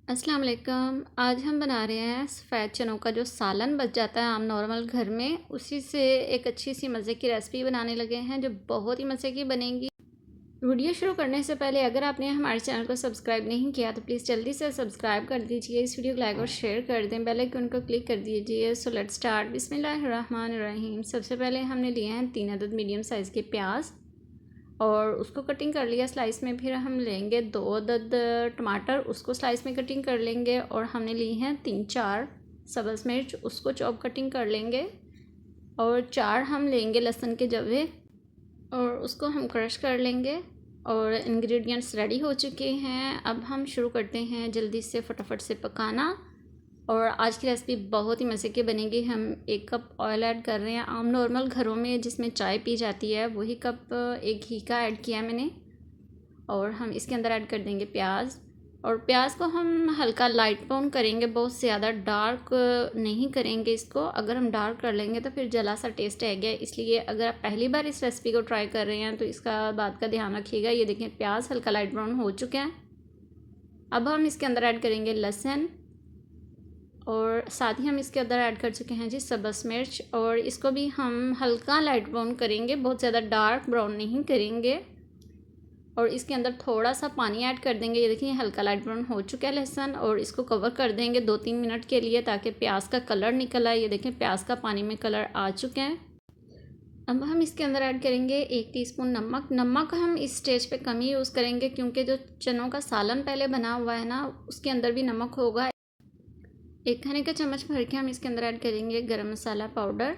अस्सलाम वालेकुम। आज हम बना रहे हैं सफ़ेद चनों का जो सालन बच जाता है आम नॉर्मल घर में, उसी से एक अच्छी सी मज़े की रेसिपी बनाने लगे हैं जो बहुत ही मज़े की बनेगी। वीडियो शुरू करने से पहले अगर आपने हमारे चैनल को सब्सक्राइब नहीं किया तो प्लीज़ जल्दी से सब्सक्राइब कर दीजिए, इस वीडियो को लाइक और शेयर कर दें, बेल आइकन को क्लिक कर दीजिए। So let's start. बिस्मिल्लाहिर्रहमानिर्रहीम। सबसे पहले हमने लिए हैं 3 अदद मीडियम साइज़ के प्याज और उसको कटिंग कर लिया स्लाइस में। फिर हम लेंगे 2 अदद टमाटर, उसको स्लाइस में कटिंग कर लेंगे। और हमने ली हैं 3-4 सब्ज़ मिर्च, उसको चॉप कटिंग कर लेंगे। और 4 हम लेंगे लहसुन के जवे और उसको हम क्रश कर लेंगे। और इंग्रेडिएंट्स रेडी हो चुके हैं। अब हम शुरू करते हैं जल्दी से फटाफट से पकाना। और आज की रेसिपी बहुत ही मज़े की बनेगी। हम 1 कप ऑयल ऐड कर रहे हैं। आम नॉर्मल घरों में जिसमें चाय पी जाती है वही कप एक घी का ऐड किया मैंने। और हम इसके अंदर ऐड कर देंगे प्याज। और प्याज को हम हल्का लाइट ब्राउन करेंगे, बहुत ज़्यादा डार्क नहीं करेंगे इसको। अगर हम डार्क कर लेंगे तो फिर जला सा टेस्ट आएगा, इसलिए अगर आप पहली बार इस रेसिपी को ट्राई कर रहे हैं तो इसका बात का ध्यान रखिएगा। ये देखें प्याज हल्का लाइट ब्राउन हो चुके हैं। अब हम इसके अंदर ऐड करेंगे लहसुन और साथ ही हम इसके अंदर ऐड कर चुके हैं जी सब्ज़ मिर्च। और इसको भी हम हल्का लाइट ब्राउन करेंगे, बहुत ज़्यादा डार्क ब्राउन नहीं करेंगे। और इसके अंदर थोड़ा सा पानी ऐड कर देंगे। ये देखिए हल्का लाइट ब्राउन हो चुका है लहसुन। और इसको कवर कर देंगे 2-3 मिनट के लिए ताकि प्याज का कलर निकल आए। ये देखें प्याज का पानी में कलर आ चुके हैं। अब हम इसके अंदर ऐड करेंगे 1 टीस्पून नमक। नमक हम इस स्टेज पे कम ही यूज़ करेंगे क्योंकि जो चनों का सालन पहले बना हुआ है ना, उसके अंदर भी नमक होगा। 1 खाने का चम्मच भर के हम इसके अंदर ऐड करेंगे गरम मसाला पाउडर।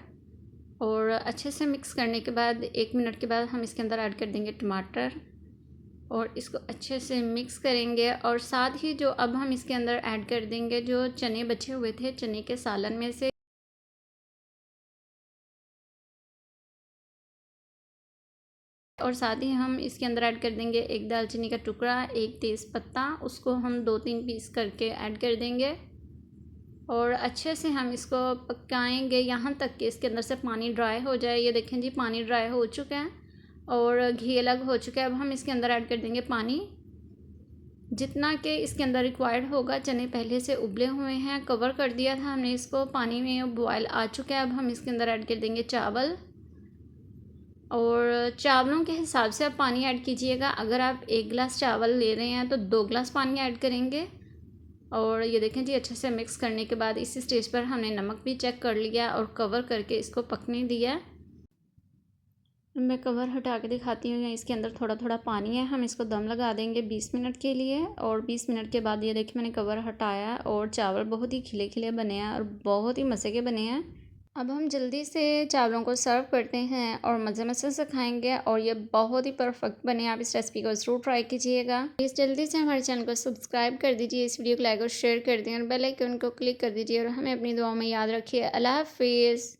और अच्छे से मिक्स करने के बाद 1 मिनट के बाद हम इसके अंदर ऐड कर देंगे टमाटर और इसको अच्छे से मिक्स करेंगे। और साथ ही जो अब हम इसके अंदर ऐड कर देंगे जो चने बचे हुए थे चने के सालन में से। और साथ ही हम इसके अंदर ऐड कर देंगे 1 दालचीनी का टुकड़ा, 1 तेज़पत्ता, उसको हम 2-3 पीस करके ऐड कर देंगे। और अच्छे से हम इसको पकाएंगे यहाँ तक कि इसके अंदर से पानी ड्राई हो जाए। ये देखें जी पानी ड्राई हो चुका है और घी अलग हो चुका है। अब हम इसके अंदर ऐड कर देंगे पानी जितना कि इसके अंदर रिक्वायर्ड होगा। चने पहले से उबले हुए हैं, कवर कर दिया था हमने इसको, पानी में बॉयल आ चुका है। अब हम इसके अंदर ऐड कर देंगे चावल। और चावलों के हिसाब से आप पानी ऐड कीजिएगा। अगर आप 1 गिलास चावल ले रहे हैं तो 2 गिलास पानी ऐड करेंगे। और ये देखें जी अच्छे से मिक्स करने के बाद इस स्टेज पर हमने नमक भी चेक कर लिया और कवर करके इसको पकने दिया। मैं कवर हटा के दिखाती हूँ, इसके अंदर थोड़ा थोड़ा पानी है। हम इसको दम लगा देंगे 20 मिनट के लिए। और 20 मिनट के बाद ये देखिए मैंने कवर हटाया और चावल बहुत ही खिले खिले बने हैं और बहुत ही मज़े के बने हैं। अब हम जल्दी से चावलों को सर्व करते हैं और मज़े से खाएंगे। और ये बहुत ही परफेक्ट बने। आप इस रेसिपी को ज़रूर ट्राई कीजिएगा। प्लीज़ जल्दी से हमारे चैनल को सब्सक्राइब कर दीजिए, इस वीडियो को लाइक और शेयर कर दें और बेल आइकन को क्लिक कर दीजिए। और हमें अपनी दुआओं में याद रखिए। अल्लाह हाफिज़।